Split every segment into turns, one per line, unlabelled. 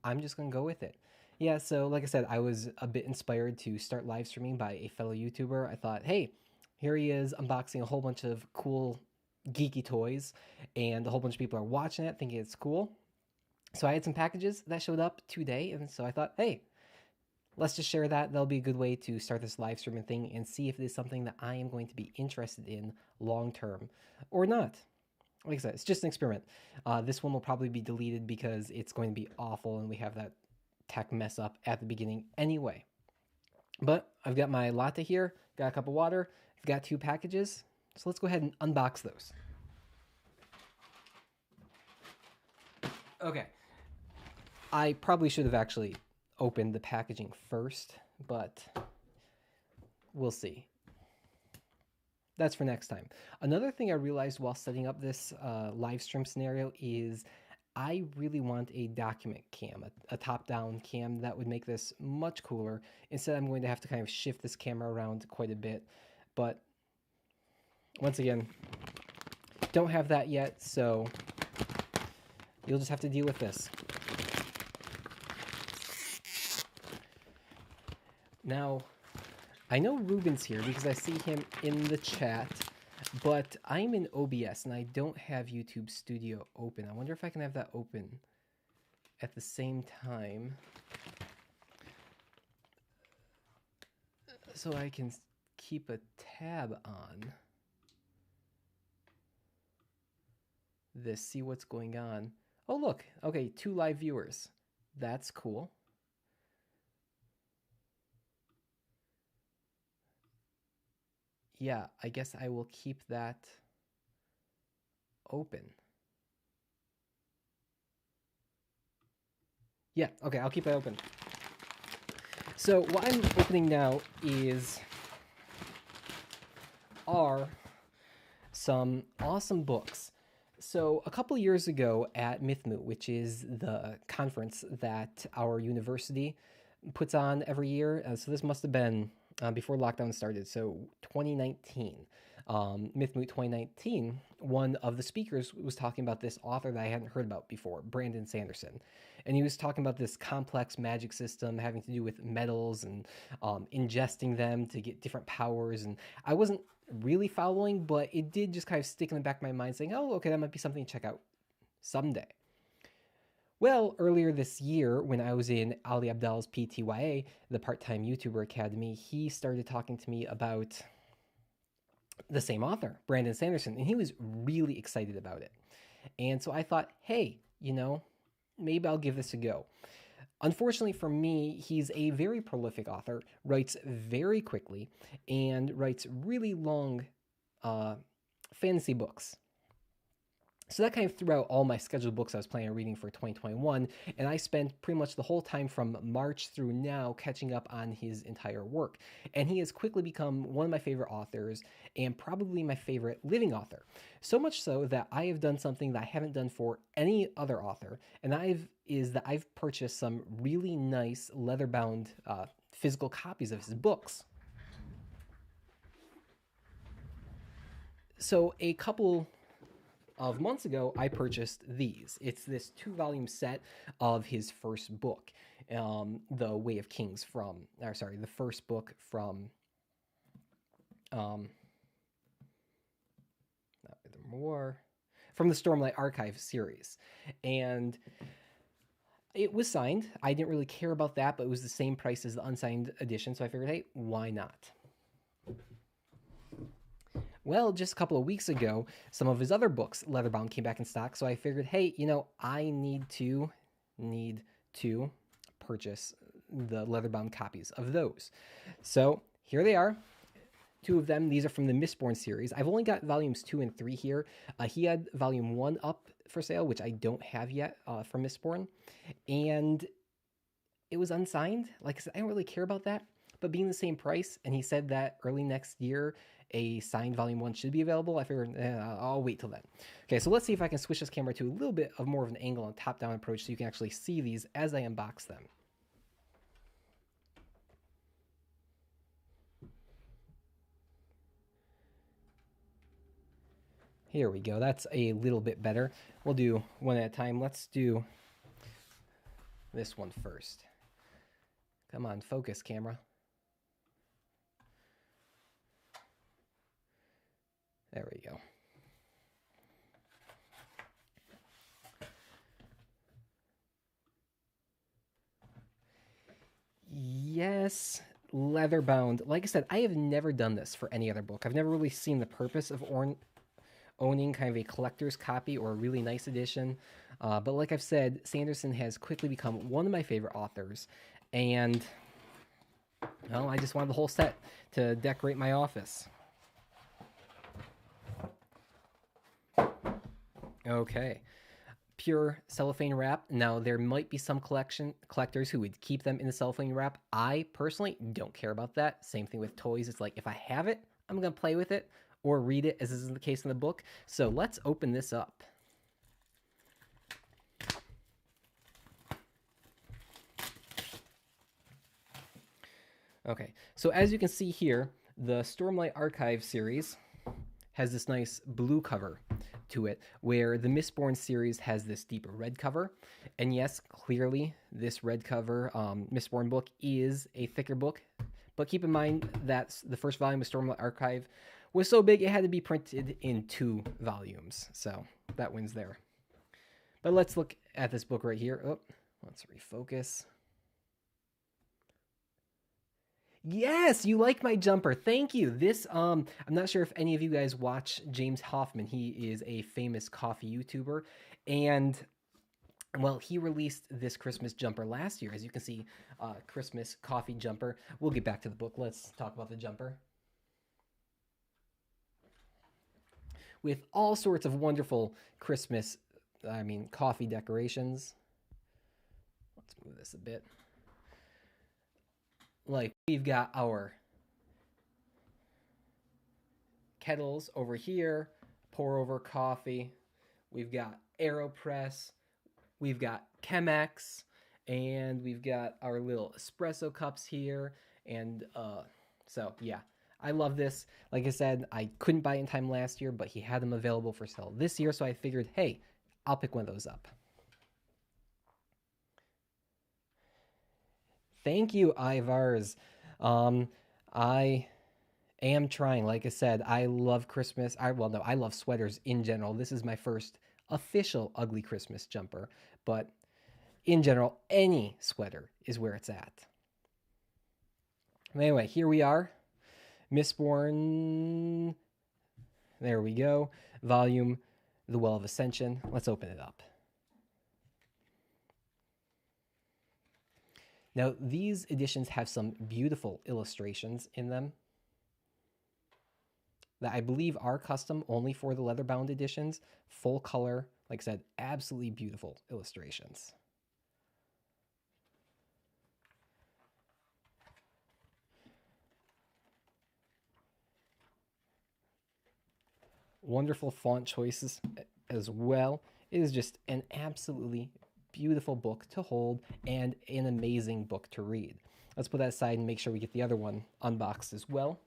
I'm just gonna go with it. Yeah, so like I said, I was a bit inspired to start live streaming by a fellow YouTuber. I thought, hey, here he is unboxing a whole bunch of cool geeky toys, and a whole bunch of people are watching it, thinking it's cool. So I had some packages that showed up today, and so I thought, hey, let's just share that. That'll be a good way to start this live streaming thing and see if it is something that I am going to be interested in long term or not. Like I said, it's just an experiment. This one will probably be deleted because it's going to be awful, and we have that tech mess up at the beginning anyway. But I've got my latte here, got a cup of water, I've got 2 packages. So let's go ahead and unbox those. Okay. I probably should have actually opened the packaging first, but we'll see. That's for next time. Another thing I realized while setting up this live stream scenario is I really want a document cam, a top-down cam that would make this much cooler. Instead, I'm going to have to kind of shift this camera around quite a bit. But once again, don't have that yet, so you'll just have to deal with this. Now, I know Ruben's here because I see him in the chat, but I'm in OBS and I don't have YouTube Studio open. I wonder if I can have that open at the same time so I can keep a tab on this, see what's going on. Oh, look. Okay, 2 live viewers. That's cool. Yeah, I guess I will keep that open. Yeah, okay, I'll keep that open. So what I'm opening now are some awesome books. So a couple years ago at MythMoot, which is the conference that our university puts on every year, so this must have been before lockdown started, so 2019. MythMoot 2019, one of the speakers was talking about this author that I hadn't heard about before, Brandon Sanderson. And he was talking about this complex magic system having to do with metals and ingesting them to get different powers. And I wasn't really following, but it did just kind of stick in the back of my mind saying, oh, okay, that might be something to check out someday. Well, earlier this year, when I was in Ali Abdal's PTYA, the part-time YouTuber Academy, he started talking to me about the same author, Brandon Sanderson, and he was really excited about it. And so I thought, hey, you know, maybe I'll give this a go. Unfortunately for me, he's a very prolific author, writes very quickly, and writes really long fantasy books. So that kind of threw out all my scheduled books I was planning on reading for 2021, and I spent pretty much the whole time from March through now catching up on his entire work. And he has quickly become one of my favorite authors and probably my favorite living author. So much so that I have done something that I haven't done for any other author, and I've purchased some really nice leather-bound physical copies of his books. So a couple of months ago, I purchased these. It's this 2-volume set of his first book, The Way of Kings the first book from, from the Stormlight Archive series. And it was signed. I didn't really care about that, but it was the same price as the unsigned edition, so I figured, hey, why not? Well, just a couple of weeks ago, some of his other books, Leatherbound, came back in stock, so I figured, hey, you know, I need to purchase the Leatherbound copies of those. So here they are. 2 of them. These are from the Mistborn series. I've only got volumes 2 and 3 here. He had volume 1 up for sale, which I don't have yet for Mistborn. And it was unsigned. Like I said, I don't really care about that. But being the same price, and he said that early next year, a signed volume 1 should be available, I figured I'll wait till then. Okay, so let's see if I can switch this camera to a little bit of more of an angle and top-down approach so you can actually see these as I unbox them. Here we go. That's a little bit better. We'll do one at a time. Let's do this one first. Come on, focus, camera. There we go. Yes, Leatherbound. Like I said, I have never done this for any other book. I've never really seen the purpose of owning kind of a collector's copy or a really nice edition. But like I've said, Sanderson has quickly become one of my favorite authors. And, well, I just wanted the whole set to decorate my office. Okay. Pure cellophane wrap. Now, there might be some collectors who would keep them in the cellophane wrap. I personally don't care about that. Same thing with toys. It's like, if I have it, I'm going to play with it or read it, as is the case in the book. So let's open this up. Okay, so as you can see here, the Stormlight Archive series has this nice blue cover to it, where the Mistborn series has this deeper red cover. And yes, clearly this red cover Mistborn book is a thicker book, but keep in mind that the first volume of Stormlight Archive was so big it had to be printed in 2 volumes, so that wins there. But let's look at this book right here. Oh, let's refocus. Yes, you like my jumper. Thank you. This, I'm not sure if any of you guys watch James Hoffman. He is a famous coffee YouTuber. And, well, he released this Christmas jumper last year. As you can see, Christmas coffee jumper. We'll get back to the book. Let's talk about the jumper. With all sorts of wonderful Christmas, coffee decorations. Let's move this a bit. Like, we've got our kettles over here, pour over coffee. We've got AeroPress. We've got Chemex. And we've got our little espresso cups here. And so, yeah, I love this. Like I said, I couldn't buy it in time last year, but he had them available for sale this year. So I figured, hey, I'll pick one of those up. Thank you, Ivars. I am trying. Like I said, I love Christmas. I love sweaters in general. This is my first official ugly Christmas jumper, but in general, any sweater is where it's at. Anyway, here we are. Mistborn. There we go. Volume, The Well of Ascension. Let's open it up. Now, these editions have some beautiful illustrations in them that I believe are custom only for the Leatherbound editions. Full color, like I said, absolutely beautiful illustrations. Wonderful font choices as well. It is just an absolutely beautiful book to hold and an amazing book to read. Let's put that aside and make sure we get the other one unboxed as well.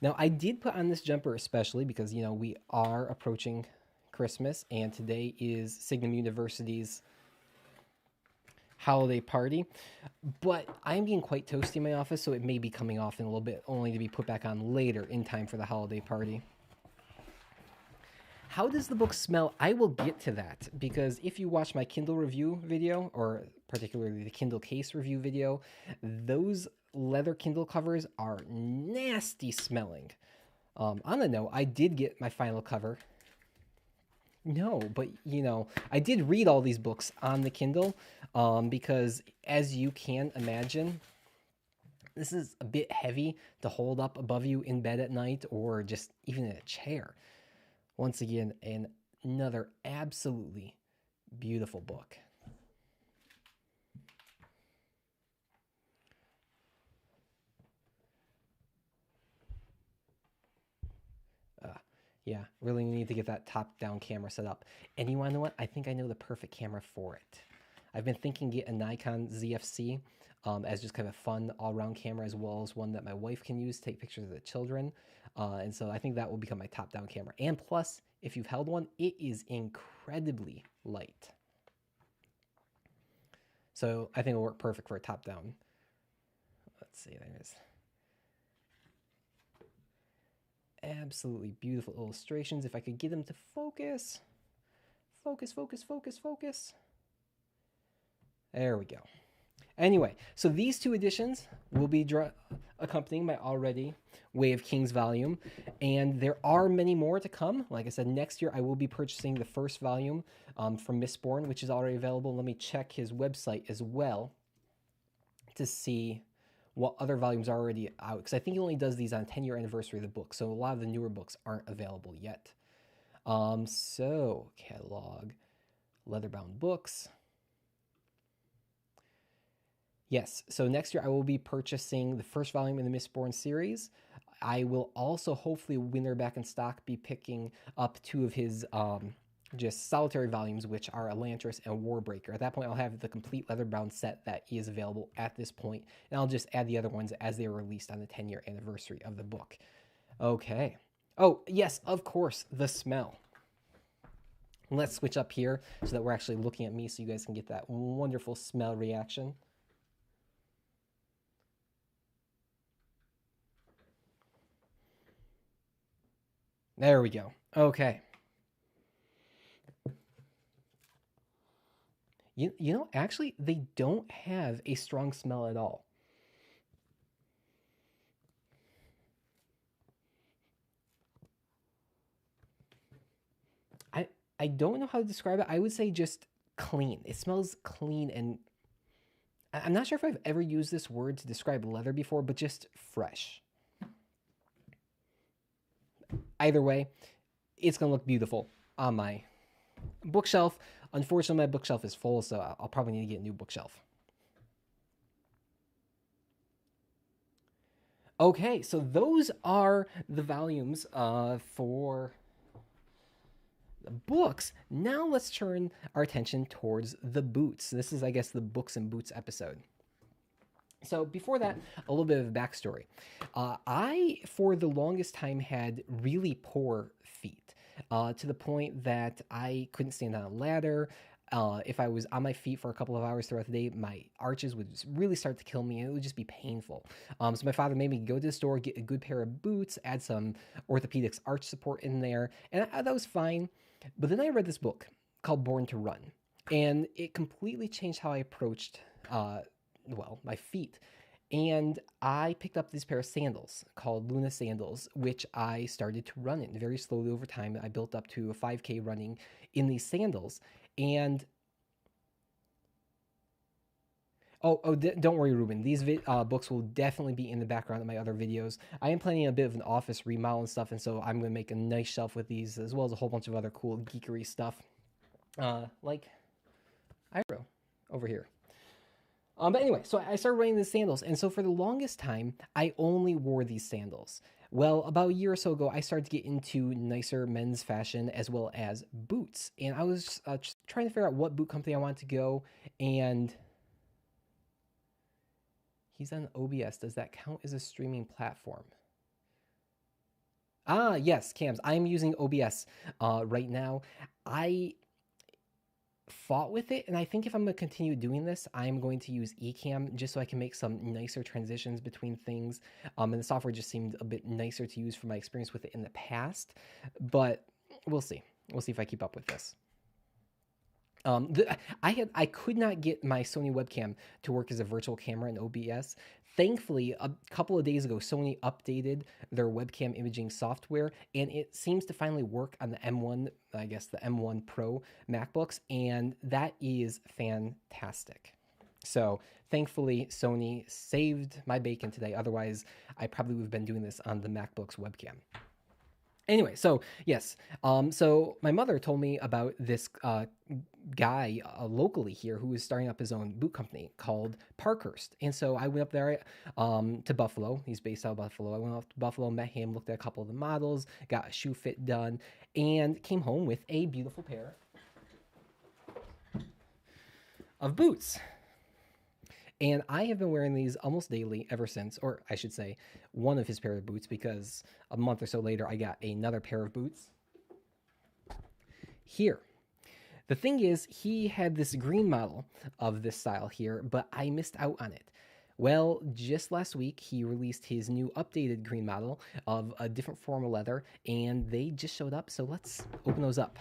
Now, I did put on this jumper especially because, you know, we are approaching Christmas and today is Signum University's holiday party, but I'm getting quite toasty in my office, so it may be coming off in a little bit, only to be put back on later in time for the holiday party. How does the book smell? I will get to that, because if you watch my Kindle review video, or particularly the Kindle case review video, those leather Kindle covers are nasty smelling. On the note, I did get my final cover. No, but, you know, I did read all these books on the Kindle because, as you can imagine, this is a bit heavy to hold up above you in bed at night or just even in a chair. Once again, another absolutely beautiful book. Yeah, really need to get that top-down camera set up. And you want to know what? I think I know the perfect camera for it. I've been thinking get a Nikon ZFC. as just kind of a fun all-around camera, as well as one that my wife can use to take pictures of the children. And so I think that will become my top-down camera. And plus, if you've held one, it is incredibly light. So I think it'll work perfect for a top-down. Let's see, there it is. Absolutely beautiful illustrations. If I could get them to focus. Focus, focus, focus, focus. There we go. Anyway, so these two editions will be accompanying my already Way of Kings volume, and there are many more to come. Like I said, next year I will be purchasing the first volume from Mistborn, which is already available. Let me check his website as well to see what other volumes are already out, because I think he only does these on 10-year anniversary of the book, so a lot of the newer books aren't available yet. So, catalog, Leatherbound books. Yes, so next year I will be purchasing the first volume in the Mistborn series. I will also, hopefully, when they're back in stock, be picking up two of his just solitary volumes, which are Elantris and Warbreaker. At that point, I'll have the complete Leatherbound set that is available at this point, and I'll just add the other ones as they are released on the 10-year anniversary of the book. Okay. Oh, yes, of course, the smell. Let's switch up here so that we're actually looking at me so you guys can get that wonderful smell reaction. There we go. Okay. You know, actually, they don't have a strong smell at all. I don't know how to describe it. I would say just clean. It smells clean, and I'm not sure if I've ever used this word to describe leather before, but just fresh. Either way, it's going to look beautiful on my bookshelf. Unfortunately, my bookshelf is full, so I'll probably need to get a new bookshelf. Okay, so those are the volumes for the books. Now let's turn our attention towards the boots. This is, I guess, the books and boots episode. So before that, a little bit of a backstory. I, for the longest time, had really poor feet, to the point that I couldn't stand on a ladder. If I was on my feet for a couple of hours throughout the day, my arches would really start to kill me, and it would just be painful. So my father made me go to the store, get a good pair of boots, add some orthopedics arch support in there, and that was fine. But then I read this book called Born to Run, and it completely changed how I approached, my feet. And I picked up this pair of sandals called Luna sandals, which I started to run in very slowly over time. I built up to a 5K running in these sandals. And don't worry, Ruben. These books will definitely be in the background of my other videos. I am planning a bit of an office remodel and stuff, and so I'm going to make a nice shelf with these, as well as a whole bunch of other cool geekery stuff, like Iro over here. But anyway, so I started wearing these sandals, and so for the longest time, I only wore these sandals. Well, about a year or so ago, I started to get into nicer men's fashion as well as boots, and I was just trying to figure out what boot company I wanted to go, and he's on OBS. Does that count as a streaming platform? Ah, yes, cams. I'm using OBS right now. I fought with it, and I think if I'm going to continue doing this, I'm going to use Ecamm just so I can make some nicer transitions between things, and the software just seemed a bit nicer to use for my experience with it in the past, but we'll see if I keep up with this. I could not get my Sony webcam to work as a virtual camera in OBS. Thankfully, a couple of days ago, Sony updated their webcam imaging software, and it seems to finally work on the M1, I guess the M1 Pro MacBooks, and that is fantastic. So thankfully, Sony saved my bacon today. Otherwise, I probably would have been doing this on the MacBook's webcam. Anyway, so yes, so my mother told me about this guy locally here who is starting up his own boot company called Parkhurst. And so I went up there to Buffalo. He's based out of Buffalo. I went up to Buffalo, met him, looked at a couple of the models, got a shoe fit done, and came home with a beautiful pair of boots. And I have been wearing these almost daily ever since, or I should say, one of his pair of boots, because a month or so later I got another pair of boots here. The thing is, he had this green model of this style here, but I missed out on it. Well, just last week, he released his new updated green model of a different form of leather, and they just showed up, so let's open those up.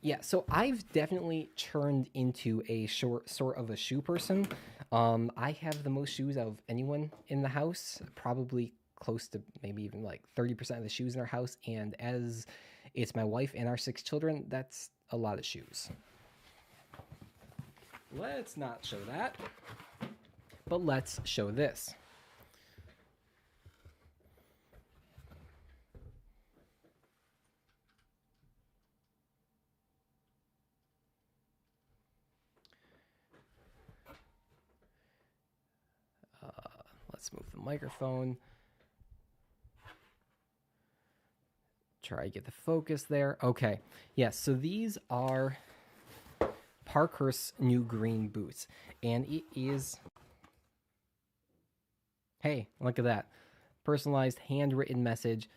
Yeah, so I've definitely turned into a sort of a shoe person. I have the most shoes of anyone in the house, probably close to maybe even like 30% of the shoes in our house. And as it's my wife and our 6 children, that's a lot of shoes. Let's not show that, but let's show this. Let's move the microphone. Try to get the focus there. Okay. Yes, so these are Parkhurst's new green boots. And it is... Hey, look at that. Personalized handwritten message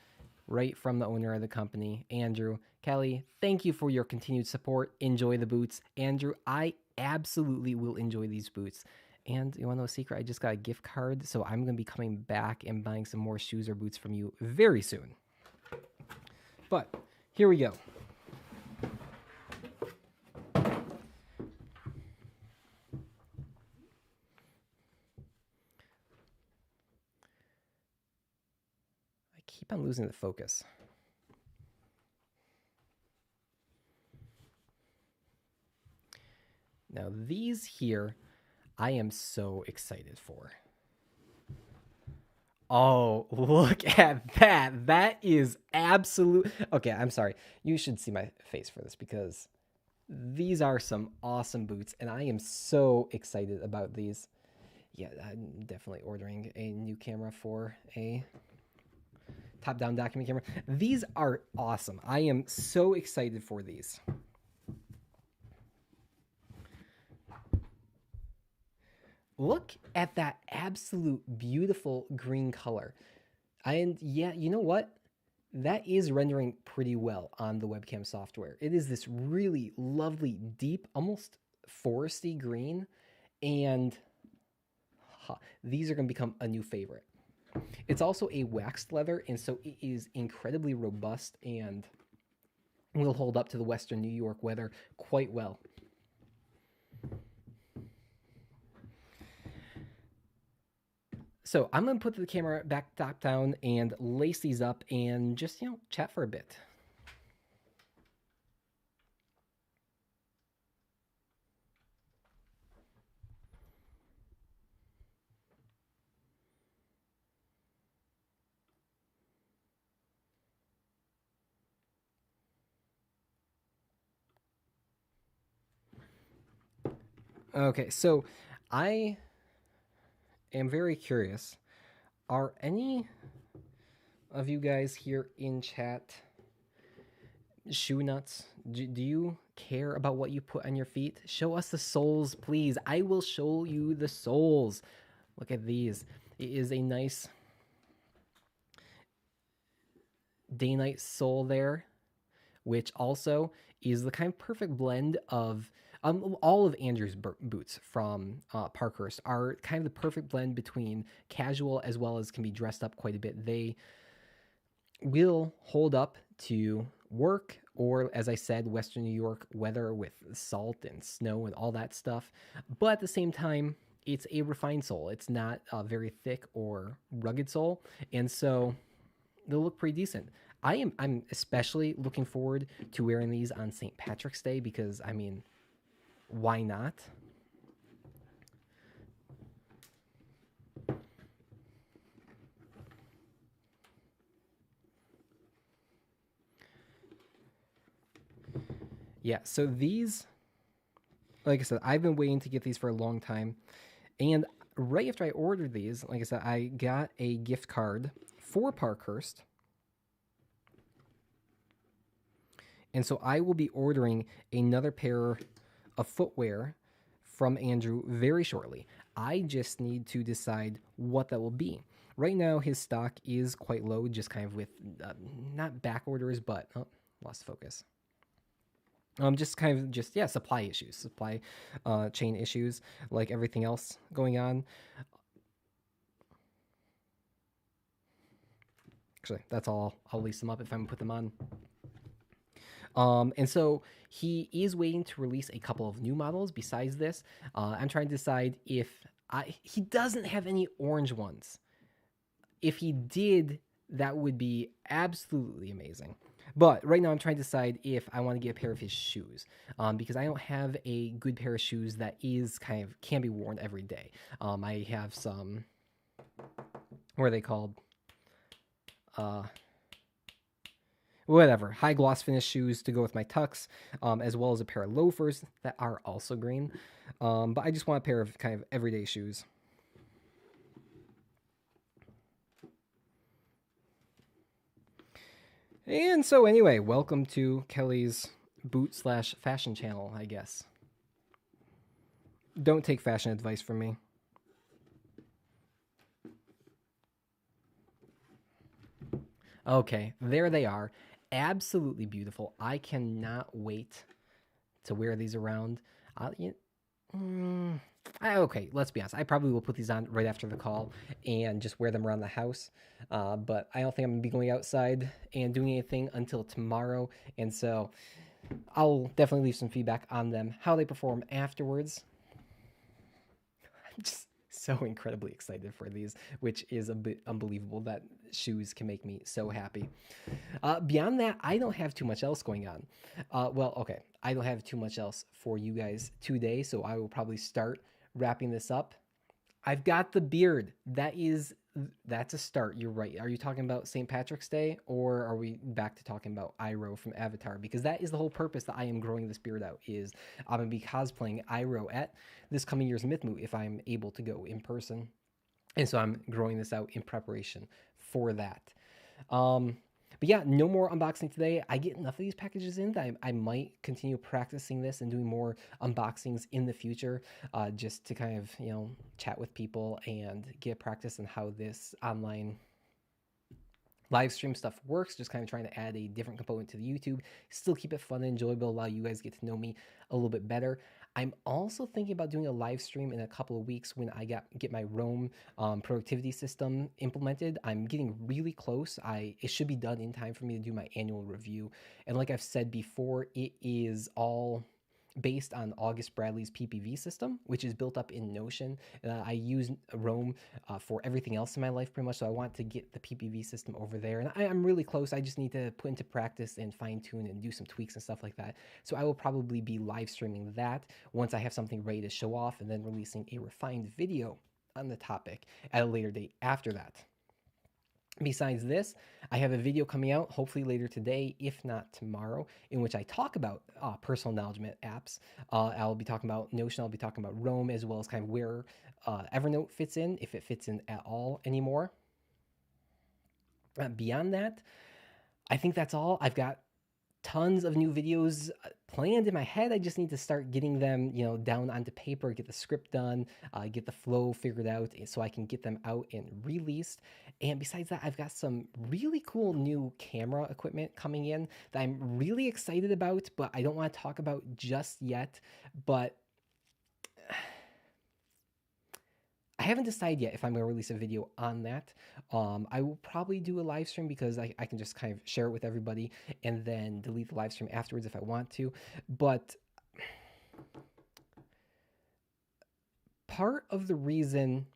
right from the owner of the company, Andrew. Kelly, thank you for your continued support. Enjoy the boots. Andrew, I absolutely will enjoy these boots. And you want to know a secret? I just got a gift card, so I'm going to be coming back and buying some more shoes or boots from you very soon. But here we go. I keep on losing the focus. Now these here, I am so excited for. Oh, look at that. That is absolute. Okay, I'm sorry. You should see my face for this because these are some awesome boots and I am so excited about these. Yeah, I'm definitely ordering a new camera for a top-down document camera. These are awesome. I am so excited for these. Look at that absolute beautiful green color. And yeah, you know what? That is rendering pretty well on the webcam software. It is this really lovely, deep, almost foresty green. And these are going to become a new favorite. It's also a waxed leather, and so it is incredibly robust and will hold up to the Western New York weather quite well. So I'm going to put the camera back top down and lace these up and just, chat for a bit. Okay, so I am very curious. Are any of you guys here in chat shoe nuts? Do you care about what you put on your feet? Show us the soles, please. I will show you the soles. Look at these. It is a nice day-night sole there, which also is the kind of perfect blend of all of Andrew's boots from Parkhurst are kind of the perfect blend between casual as well as can be dressed up quite a bit. They will hold up to work or, as I said, Western New York weather with salt and snow and all that stuff. But at the same time, it's a refined sole. It's not a very thick or rugged sole. And so they'll look pretty decent. I'm especially looking forward to wearing these on St. Patrick's Day because, I mean, why not? Yeah, so these, like I said, I've been waiting to get these for a long time. And right after I ordered these, like I said, I got a gift card for Parkhurst. And so I will be ordering another pair of footwear from Andrew very shortly. I just need to decide what that will be. Right now, his stock is quite low, just kind of with not back orders, but lost focus. Just kind of yeah, supply issues, supply chain issues, like everything else going on. Actually, that's all. I'll lease them up if I'm gonna put them on. And so he is waiting to release a couple of new models besides this. I'm trying to decide if he doesn't have any orange ones. If he did, that would be absolutely amazing. But right now, I'm trying to decide if I want to get a pair of his shoes, because I don't have a good pair of shoes that is kind of can be worn every day. I have some. What are they called? Whatever, high gloss finish shoes to go with my tux, as well as a pair of loafers that are also green. But I just want a pair of kind of everyday shoes. And so anyway, welcome to Kelly's boot/fashion channel, I guess. Don't take fashion advice from me. Okay, there they are. Absolutely beautiful. I cannot wait to wear these around. Okay, let's be honest. I probably will put these on right after the call and just wear them around the house. But I don't think I'm going to be going outside and doing anything until tomorrow. And so I'll definitely leave some feedback on them, how they perform afterwards. I'm just so incredibly excited for these, which is a bit unbelievable that shoes can make me so happy. Beyond that, I don't have too much else going on. Well, okay, I don't have too much else for you guys today, so I will probably start wrapping this up. I've got the beard. That's a start. You're right. Are you talking about St. Patrick's Day, or are we back to talking about Iroh from Avatar? Because that is the whole purpose that I am growing this beard out. Is I'm gonna be cosplaying Iroh at this coming year's Mythmoot if I'm able to go in person, and so I'm growing this out in preparation for that. But yeah, no more unboxing today. I get enough of these packages in that I might continue practicing this and doing more unboxings in the future, just to kind of, chat with people and get practice on how this online live stream stuff works. Just kind of trying to add a different component to the YouTube, still keep it fun and enjoyable, allow you guys to get to know me a little bit better. I'm also thinking about doing a live stream in a couple of weeks when I get my Roam productivity system implemented. I'm getting really close. It should be done in time for me to do my annual review. And like I've said before, it is all based on August Bradley's PPV system, which is built up in Notion. I use Roam for everything else in my life pretty much, so I want to get the PPV system over there. And I'm really close. I just need to put into practice and fine tune and do some tweaks and stuff like that. So I will probably be live streaming that once I have something ready to show off, and then releasing a refined video on the topic at a later date after that. Besides this, I have a video coming out hopefully later today, if not tomorrow, in which I talk about personal acknowledgement apps. I'll be talking about Notion, I'll be talking about Roam, as well as kind of where Evernote fits in, if it fits in at all anymore. Beyond that, I think that's all. I've got tons of new videos planned in my head. I just need to start getting them, down onto paper, get the script done, get the flow figured out so I can get them out and released. And besides that, I've got some really cool new camera equipment coming in that I'm really excited about, but I don't want to talk about just yet. But I haven't decided yet if I'm going to release a video on that. I will probably do a live stream because I can just kind of share it with everybody and then delete the live stream afterwards if I want to. But part of the reason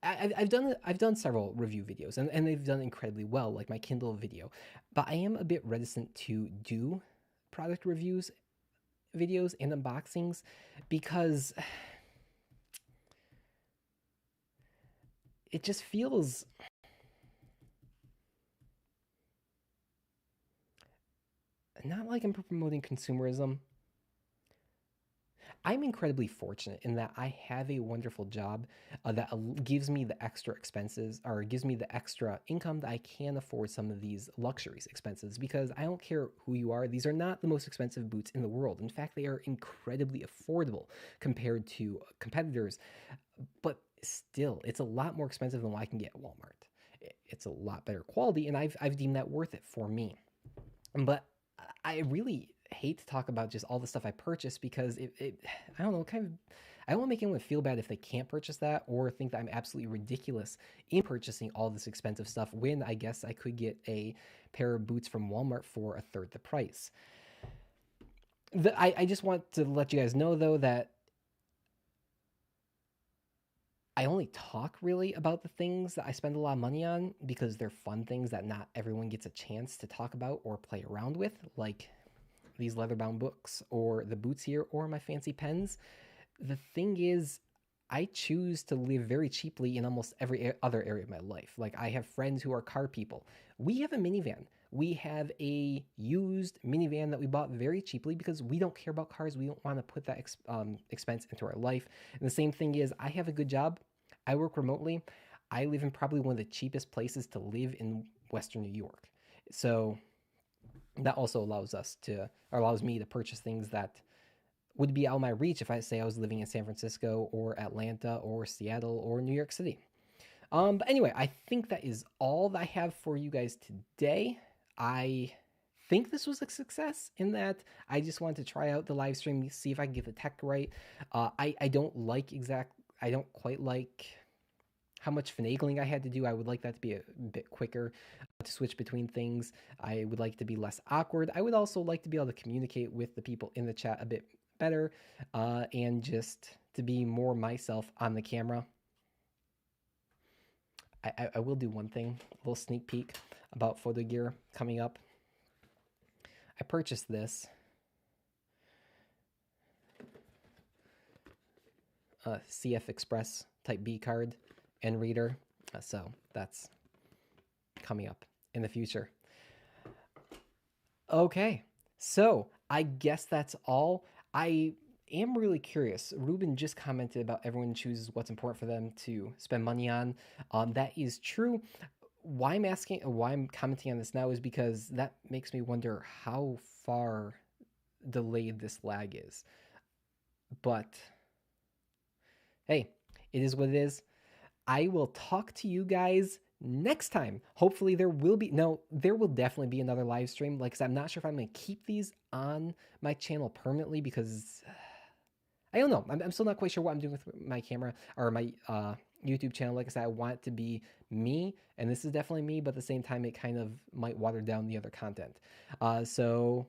I've done several review videos and they've done incredibly well, like my Kindle video, but I am a bit reticent to do product reviews videos and unboxings because it just feels not like I'm promoting consumerism. I'm incredibly fortunate in that I have a wonderful job that gives me the extra expenses or gives me the extra income that I can afford some of these luxuries expenses because I don't care who you are. These are not the most expensive boots in the world. In fact, they are incredibly affordable compared to competitors, but still, it's a lot more expensive than what I can get at Walmart. It's a lot better quality, and I've deemed that worth it for me. But I really hate to talk about just all the stuff I purchased because I don't know, kind of, I don't want to make anyone feel bad if they can't purchase that or think that I'm absolutely ridiculous in purchasing all this expensive stuff when I guess I could get a pair of boots from Walmart for a third the price. I just want to let you guys know though that I only talk really about the things that I spend a lot of money on because they're fun things that not everyone gets a chance to talk about or play around with, like these leatherbound books or the boots here or my fancy pens. The thing is, I choose to live very cheaply in almost every other area of my life. Like, I have friends who are car people. We have a minivan. We have a used minivan that we bought very cheaply because we don't care about cars. We don't want to put that expense into our life. And the same thing is, I have a good job. I work remotely. I live in probably one of the cheapest places to live in Western New York. So that also allows me to purchase things that would be out of my reach if I say I was living in San Francisco or Atlanta or Seattle or New York City. But anyway, I think that is all that I have for you guys today. I think this was a success in that I just wanted to try out the live stream, see if I can get the tech right. I don't quite like how much finagling I had to do. I would like that to be a bit quicker to switch between things. I would like to be less awkward. I would also like to be able to communicate with the people in the chat a bit better and just to be more myself on the camera. I will do one thing, a little sneak peek about photo gear coming up. I purchased this CF Express Type B card and reader. So that's coming up in the future. Okay, so I guess that's all. I am really curious. Ruben just commented about everyone chooses what's important for them to spend money on. That is true. Why I'm commenting on this now is because that makes me wonder how far delayed this lag is. But hey, it is what it is. I will talk to you guys next time. Hopefully there will definitely be another live stream. Like I said, I'm not sure if I'm going to keep these on my channel permanently because I don't know. I'm still not quite sure what I'm doing with my camera or my YouTube channel. Like I said, I want it to be me, and this is definitely me, but at the same time, it kind of might water down the other content. So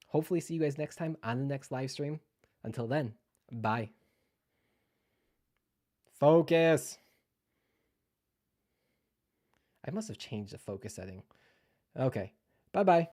hopefully see you guys next time on the next live stream. Until then, bye. Focus. I must have changed the focus setting. Okay. Bye-bye.